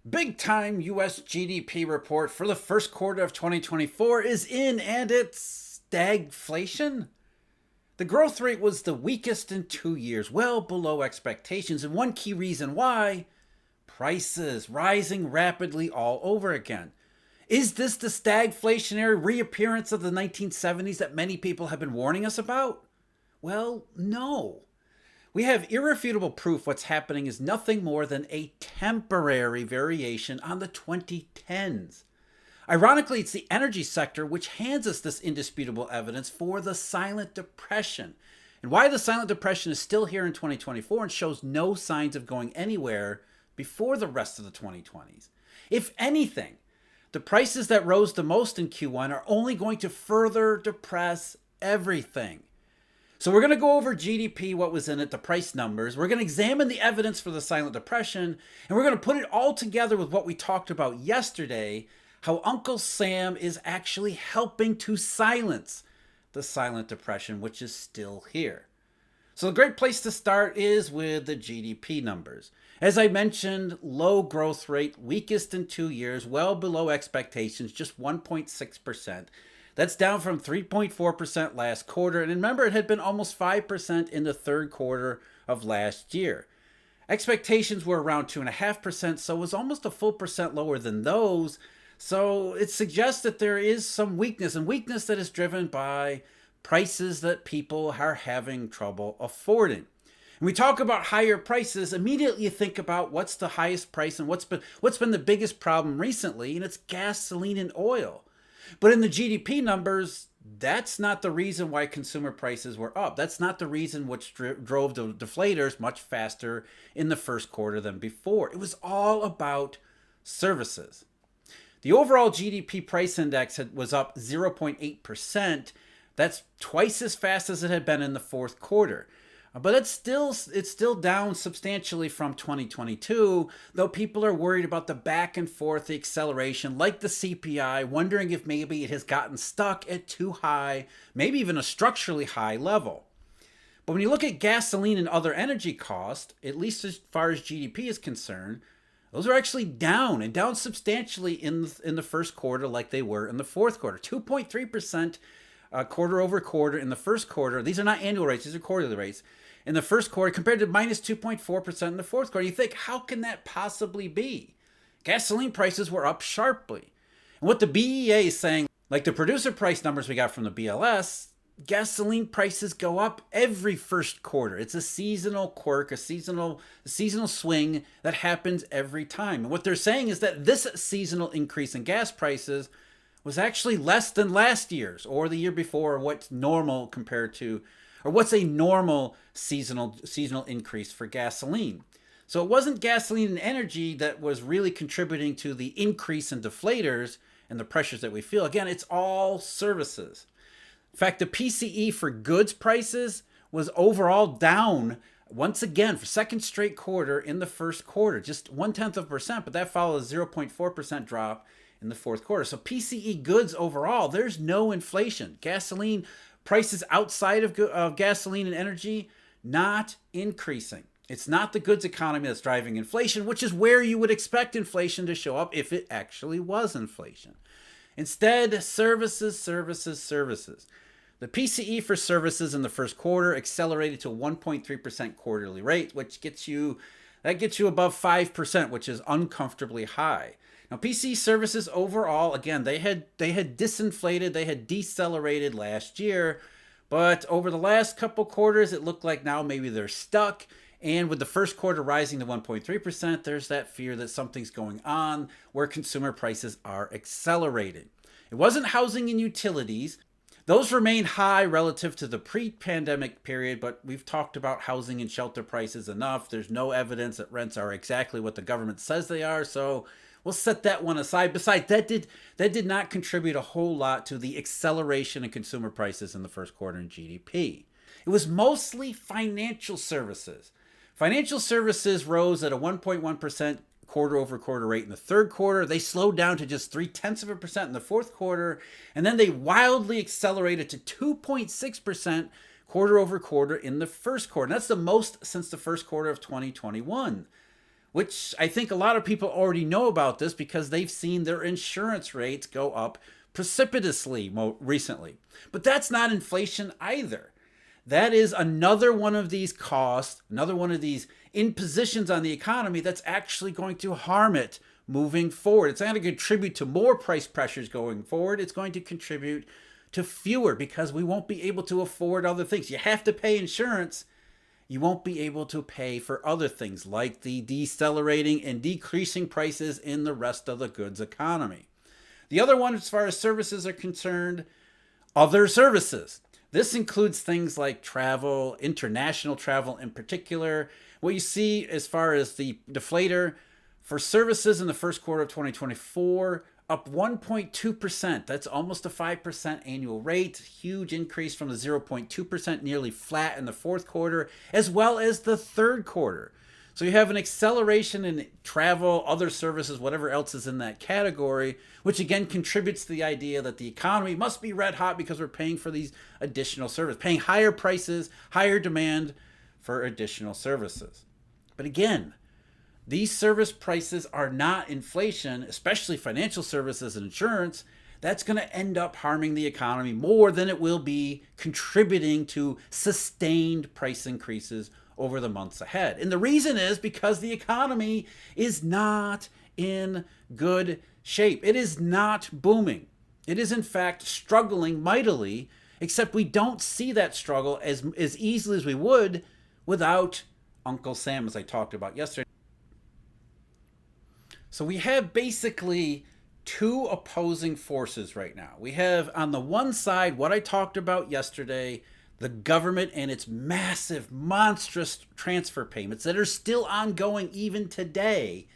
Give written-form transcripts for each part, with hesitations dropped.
Big time US GDP report for the first quarter of 2024 is in, and it's stagflation. The growth rate was the weakest in 2 years, well below expectations, and one key reason why: prices rising rapidly all over again. Is this the stagflationary reappearance of the 1970s that many people have been warning us about? Well, no. We have irrefutable proof what's happening is nothing more than a temporary variation on the 2010s. Ironically, it's the energy sector which hands us this indisputable evidence for the silent depression, and why the silent depression is still here in 2024 and shows no signs of going anywhere before the rest of the 2020s. If anything, the prices that rose the most in Q1 are only going to further depress everything. So we're going to go over GDP, what was in it, the price numbers. We're going to examine the evidence for the silent depression, and we're going to put it all together with what we talked about yesterday, how Uncle Sam is actually helping to silence the silent depression, which is still here. So a great place to start is with the GDP numbers. As I mentioned, low growth rate, weakest in 2 years, well below expectations, just 1.6%. That's down from 3.4% last quarter. And remember, it had been almost 5% in the third quarter of last year. Expectations were around 2.5%, so it was almost a full percent lower than those. So it suggests that there is some weakness, and weakness that is driven by prices that people are having trouble affording. And we talk about higher prices, immediately you think about what's the highest price and what's been the biggest problem recently, and it's gasoline and oil. But in the GDP numbers, that's not the reason why consumer prices were up. That's not the reason which drove the deflators much faster in the first quarter than before. It was all about services. The overall GDP price index was up 0.8%. That's twice as fast as it had been in the fourth quarter. But it's still down substantially from 2022, though people are worried about the back and forth, the acceleration, like the CPI, wondering if maybe it has gotten stuck at too high, maybe even a structurally high level. But when you look at gasoline and other energy costs, at least as far as GDP is concerned, those are actually down, and down substantially in the first quarter like they were in the fourth quarter. 2.3% quarter over quarter in the first quarter. These are not annual rates, these are quarterly rates. In the first quarter compared to minus 2.4% in the fourth quarter. You think, how can that possibly be? Gasoline prices were up sharply. And what the BEA is saying, like the producer price numbers we got from the BLS, gasoline prices go up every first quarter. It's a seasonal quirk, a seasonal swing that happens every time. And what they're saying is that this seasonal increase in gas prices was actually less than last year's or the year before, or what's normal compared to, or what's a normal seasonal increase for gasoline. So it wasn't gasoline and energy that was really contributing to the increase in deflators and the pressures that we feel. Again, it's all services. In fact, the PCE for goods prices was overall down once again for second straight quarter in the first quarter, just 0.1%, but that followed a 0.4% drop in the fourth quarter. So PCE goods overall, there's no inflation. Gasoline prices outside of gasoline and energy, not increasing. It's not the goods economy that's driving inflation, which is where you would expect inflation to show up if it actually was inflation. Instead, services. The PCE for services in the first quarter accelerated to 1.3% quarterly rate, which gets you above 5%, which is uncomfortably high. Now, PCE services overall, again, they had disinflated, they had decelerated last year, but over the last couple quarters, it looked like now maybe they're stuck. And with the first quarter rising to 1.3%, there's that fear that something's going on where consumer prices are accelerating. It wasn't housing and utilities. Those remain high relative to the pre-pandemic period, but we've talked about housing and shelter prices enough. There's no evidence that rents are exactly what the government says they are, so we'll set that one aside. Besides, that did not contribute a whole lot to the acceleration in consumer prices in the first quarter in GDP. It was mostly financial services. Financial services rose at a 1.1% quarter over quarter rate in the third quarter. They slowed down to just 0.3% in the fourth quarter, and then they wildly accelerated to 2.6% quarter over quarter in the first quarter. And that's the most since the first quarter of 2021. which I think a lot of people already know about this because they've seen their insurance rates go up precipitously recently. But that's not inflation either. That is another one of these costs, another one of these impositions on the economy that's actually going to harm it moving forward. It's not going to contribute to more price pressures going forward. It's going to contribute to fewer because we won't be able to afford other things. You have to pay insurance. You won't be able to pay for other things like the decelerating and decreasing prices in the rest of the goods economy. The other one, as far as services are concerned, other services. This includes things like travel, international travel in particular. What you see as far as the deflator for services in the first quarter of 2024, up 1.2%. That's almost a 5% annual rate. Huge increase from the 0.2%, nearly flat in the fourth quarter, as well as the third quarter. So you have an acceleration in travel, other services, whatever else is in that category, which again contributes to the idea that the economy must be red hot because we're paying for these additional services, paying higher prices, higher demand for additional services. But again, these service prices are not inflation, especially financial services and insurance. That's going to end up harming the economy more than it will be contributing to sustained price increases over the months ahead. And the reason is because the economy is not in good shape. It is not booming. It is in fact struggling mightily, except we don't see that struggle as easily as we would without Uncle Sam, as I talked about yesterday. So we have basically two opposing forces right now. We have on the one side what I talked about yesterday, the government and its massive, monstrous transfer payments that are still ongoing even today.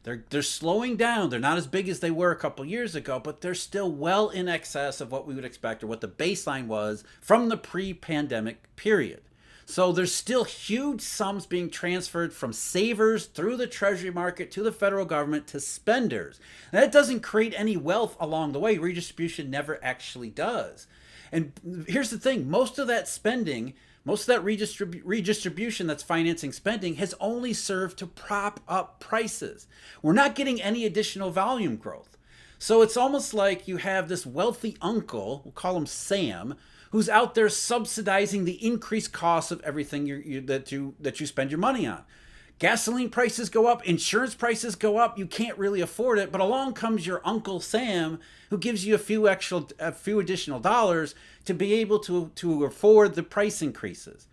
They're slowing down. They're not as big as they were a couple years ago, but they're still well in excess of what we would expect or what the baseline was from the pre-pandemic period. So there's still huge sums being transferred from savers through the treasury market to the federal government to spenders. And that doesn't create any wealth along the way. Redistribution never actually does. And here's the thing, most of that spending, most of that redistribution that's financing spending has only served to prop up prices. We're not getting any additional volume growth. So it's almost like you have this wealthy uncle, we'll call him Sam, who's out there subsidizing the increased costs of everything that you spend your money on. Gasoline prices go up, insurance prices go up, you can't really afford it, but along comes your Uncle Sam who gives you a few additional dollars to be able to afford the price increases.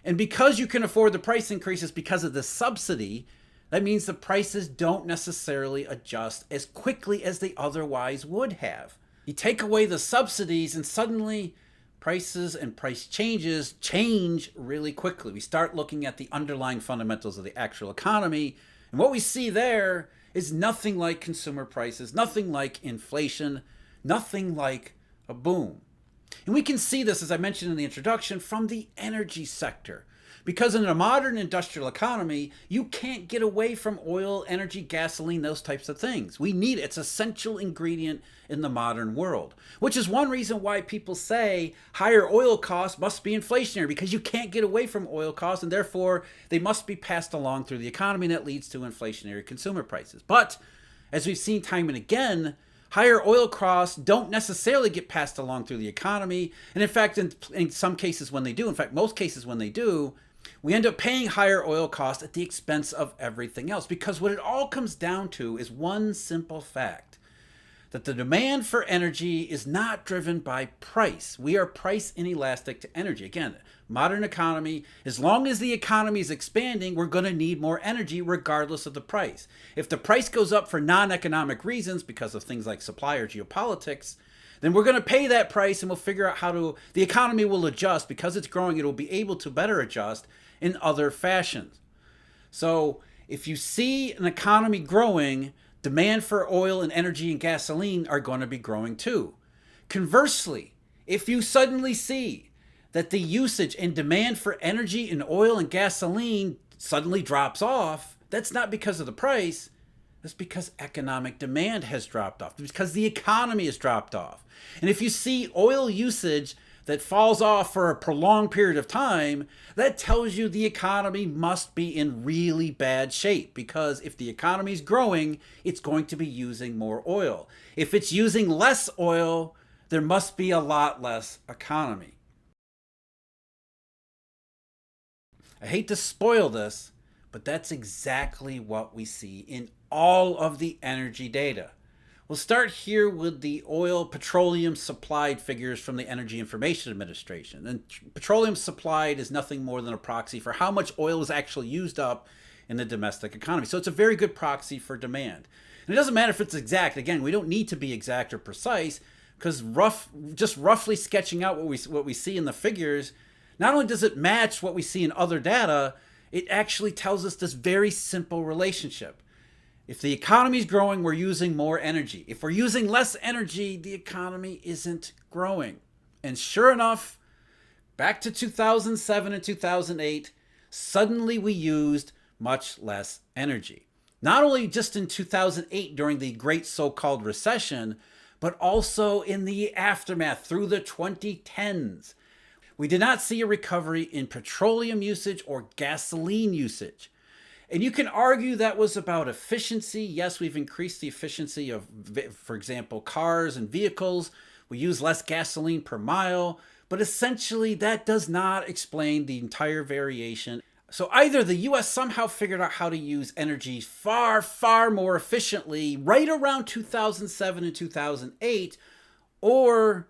And because you can afford the price increases because of the subsidy, that means the prices don't necessarily adjust as quickly as they otherwise would have. You take away the subsidies and suddenly prices and price changes change really quickly. We start looking at the underlying fundamentals of the actual economy, and what we see there is nothing like consumer prices, nothing like inflation, nothing like a boom. And we can see this, as I mentioned in the introduction, from the energy sector. Because in a modern industrial economy, you can't get away from oil, energy, gasoline, those types of things. We need it. It's an essential ingredient in the modern world, which is one reason why people say higher oil costs must be inflationary, because you can't get away from oil costs and therefore they must be passed along through the economy, and that leads to inflationary consumer prices. But as we've seen time and again, higher oil costs don't necessarily get passed along through the economy. And in fact, in some cases when they do, in fact, most cases when they do, we end up paying higher oil costs at the expense of everything else. Because what it all comes down to is one simple fact, that the demand for energy is not driven by price. We are price inelastic to energy. Again, modern economy, as long as the economy is expanding, we're going to need more energy regardless of the price. If the price goes up for non-economic reasons because of things like supply or geopolitics, then we're going to pay that price and we'll figure out the economy will adjust. Because it's growing, it will be able to better adjust in other fashions. So if you see an economy growing, demand for oil and energy and gasoline are going to be growing too. Conversely, if you suddenly see that the usage and demand for energy and oil and gasoline suddenly drops off, that's not because of the price. That's because economic demand has dropped off, because the economy has dropped off. And if you see oil usage that falls off for a prolonged period of time, that tells you the economy must be in really bad shape, because if the economy is growing, it's going to be using more oil. If it's using less oil, there must be a lot less economy. I hate to spoil this, but that's exactly what we see in all of the energy data. We'll start here with the oil petroleum supplied figures from the Energy Information Administration. And petroleum supplied is nothing more than a proxy for how much oil is actually used up in the domestic economy. So it's a very good proxy for demand. And it doesn't matter if it's exact. Again, we don't need to be exact or precise, because just roughly sketching out what we see in the figures, not only does it match what we see in other data, it actually tells us this very simple relationship. If the economy is growing, we're using more energy. If we're using less energy, the economy isn't growing. And sure enough, back to 2007 and 2008, suddenly we used much less energy. Not only just in 2008 during the great so-called recession, but also in the aftermath through the 2010s. We did not see a recovery in petroleum usage or gasoline usage. And you can argue that was about efficiency. Yes, we've increased the efficiency of, for example, cars and vehicles. We use less gasoline per mile. But essentially, that does not explain the entire variation. So either the US somehow figured out how to use energy far, far more efficiently right around 2007 and 2008, or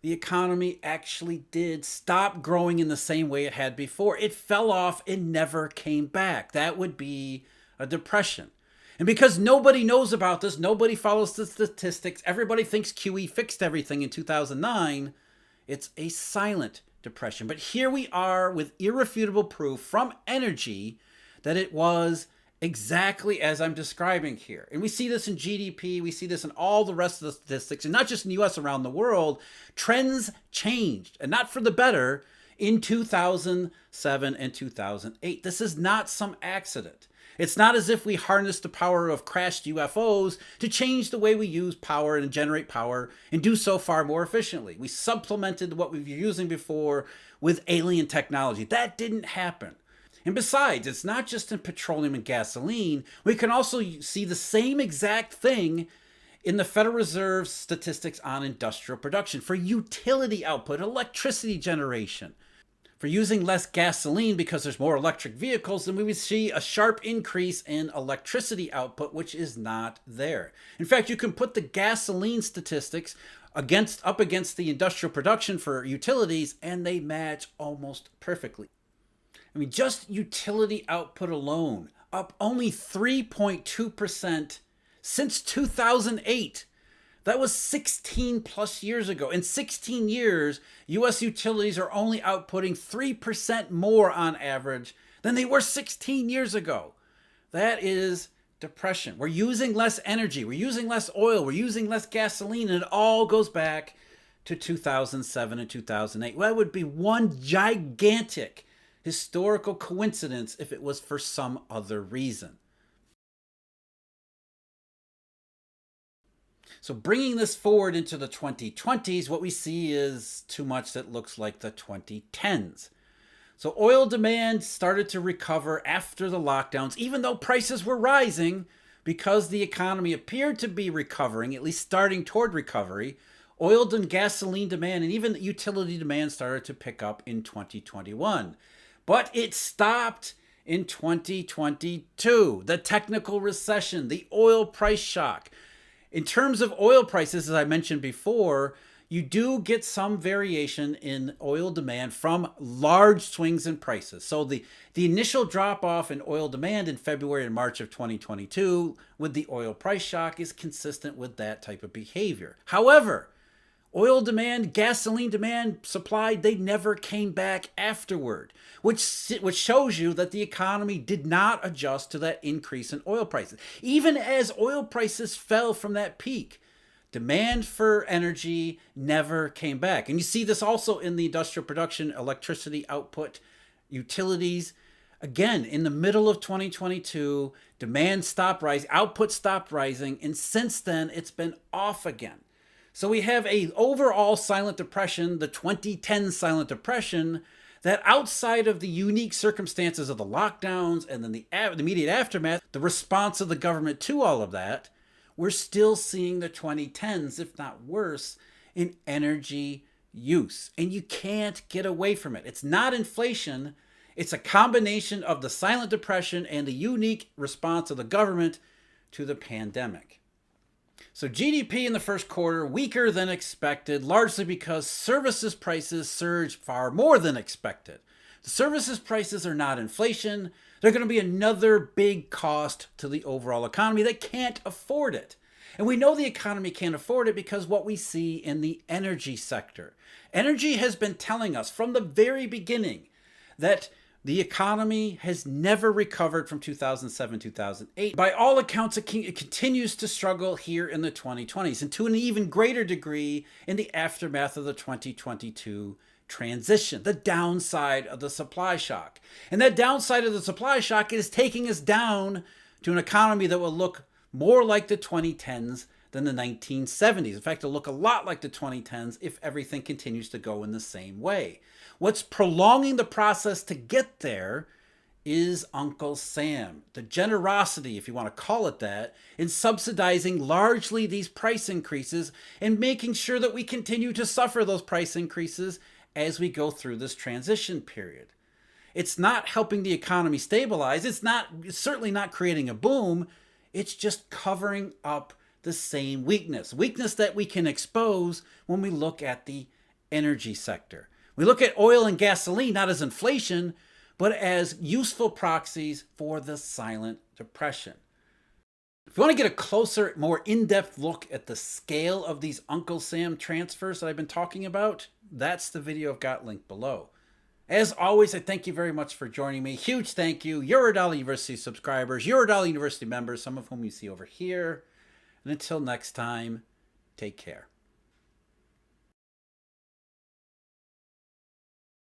the economy actually did stop growing in the same way it had before. It fell off and never came back. That would be a depression. And because nobody knows about this, nobody follows the statistics, everybody thinks QE fixed everything in 2009, it's a silent depression. But here we are with irrefutable proof from energy that it was exactly as I'm describing here. And we see this in GDP, we see this in all the rest of the statistics, and not just in the US, around the world. Trends changed, and not for the better, in 2007 and 2008. This is not some accident. It's not as if we harnessed the power of crashed UFOs to change the way we use power and generate power and do so far more efficiently. We supplemented what we were using before with alien technology. That didn't happen. And besides, it's not just in petroleum and gasoline. We can also see the same exact thing in the Federal Reserve statistics on industrial production, for utility output, electricity generation. For using less gasoline because there's more electric vehicles, then we would see a sharp increase in electricity output, which is not there. In fact, you can put the gasoline statistics up against the industrial production for utilities, and they match almost perfectly. I mean, just utility output alone, up only 3.2% since 2008. That was 16 plus years ago. In 16 years, U.S. utilities are only outputting 3% more on average than they were 16 years ago. That is depression. We're using less energy. We're using less oil. We're using less gasoline. And it all goes back to 2007 and 2008. Well, that would be one gigantic historical coincidence if it was for some other reason. So bringing this forward into the 2020s, what we see is too much that looks like the 2010s. So oil demand started to recover after the lockdowns, even though prices were rising, because the economy appeared to be recovering, at least starting toward recovery. Oil and gasoline demand and even utility demand started to pick up in 2021. But it stopped in 2022. The technical recession, the oil price shock. In terms of oil prices, as I mentioned before, you do get some variation in oil demand from large swings in prices. So the initial drop off in oil demand in February and March of 2022 with the oil price shock is consistent with that type of behavior. However, oil demand, gasoline demand, supply, they never came back afterward, which shows you that the economy did not adjust to that increase in oil prices. Even as oil prices fell from that peak, demand for energy never came back. And you see this also in the industrial production, electricity output, utilities. Again, in the middle of 2022, demand stopped rising, output stopped rising, and since then it's been off again. So we have a overall silent depression, the 2010 silent depression, that outside of the unique circumstances of the lockdowns and then the immediate aftermath, the response of the government to all of that, we're still seeing the 2010s, if not worse, in energy use. And you can't get away from it. It's not inflation. It's a combination of the silent depression and the unique response of the government to the pandemic. So GDP in the first quarter, weaker than expected, largely because services prices surged far more than expected. The services prices are not inflation. They're going to be another big cost to the overall economy that can't afford it. And we know the economy can't afford it because what we see in the energy sector. Energy has been telling us from the very beginning that the economy has never recovered from 2007, 2008. By all accounts, it continues to struggle here in the 2020s, and to an even greater degree in the aftermath of the 2022 transition, the downside of the supply shock. And that downside of the supply shock is taking us down to an economy that will look more like the 2010s than the 1970s. In fact, it'll look a lot like the 2010s if everything continues to go in the same way. What's prolonging the process to get there is Uncle Sam, the generosity, if you want to call it that, in subsidizing largely these price increases and making sure that we continue to suffer those price increases as we go through this transition period. It's not helping the economy stabilize. It's certainly not creating a boom. It's just covering up the same weakness that we can expose when we look at the energy sector. We look at oil and gasoline not as inflation, but as useful proxies for the silent depression. If you want to get a closer, more in-depth look at the scale of these Uncle Sam transfers that I've been talking about, that's the video I've got linked below. As always, I thank you very much for joining me. Huge thank you, Eurodollar University subscribers, Eurodollar University members, some of whom you see over here. And until next time, take care.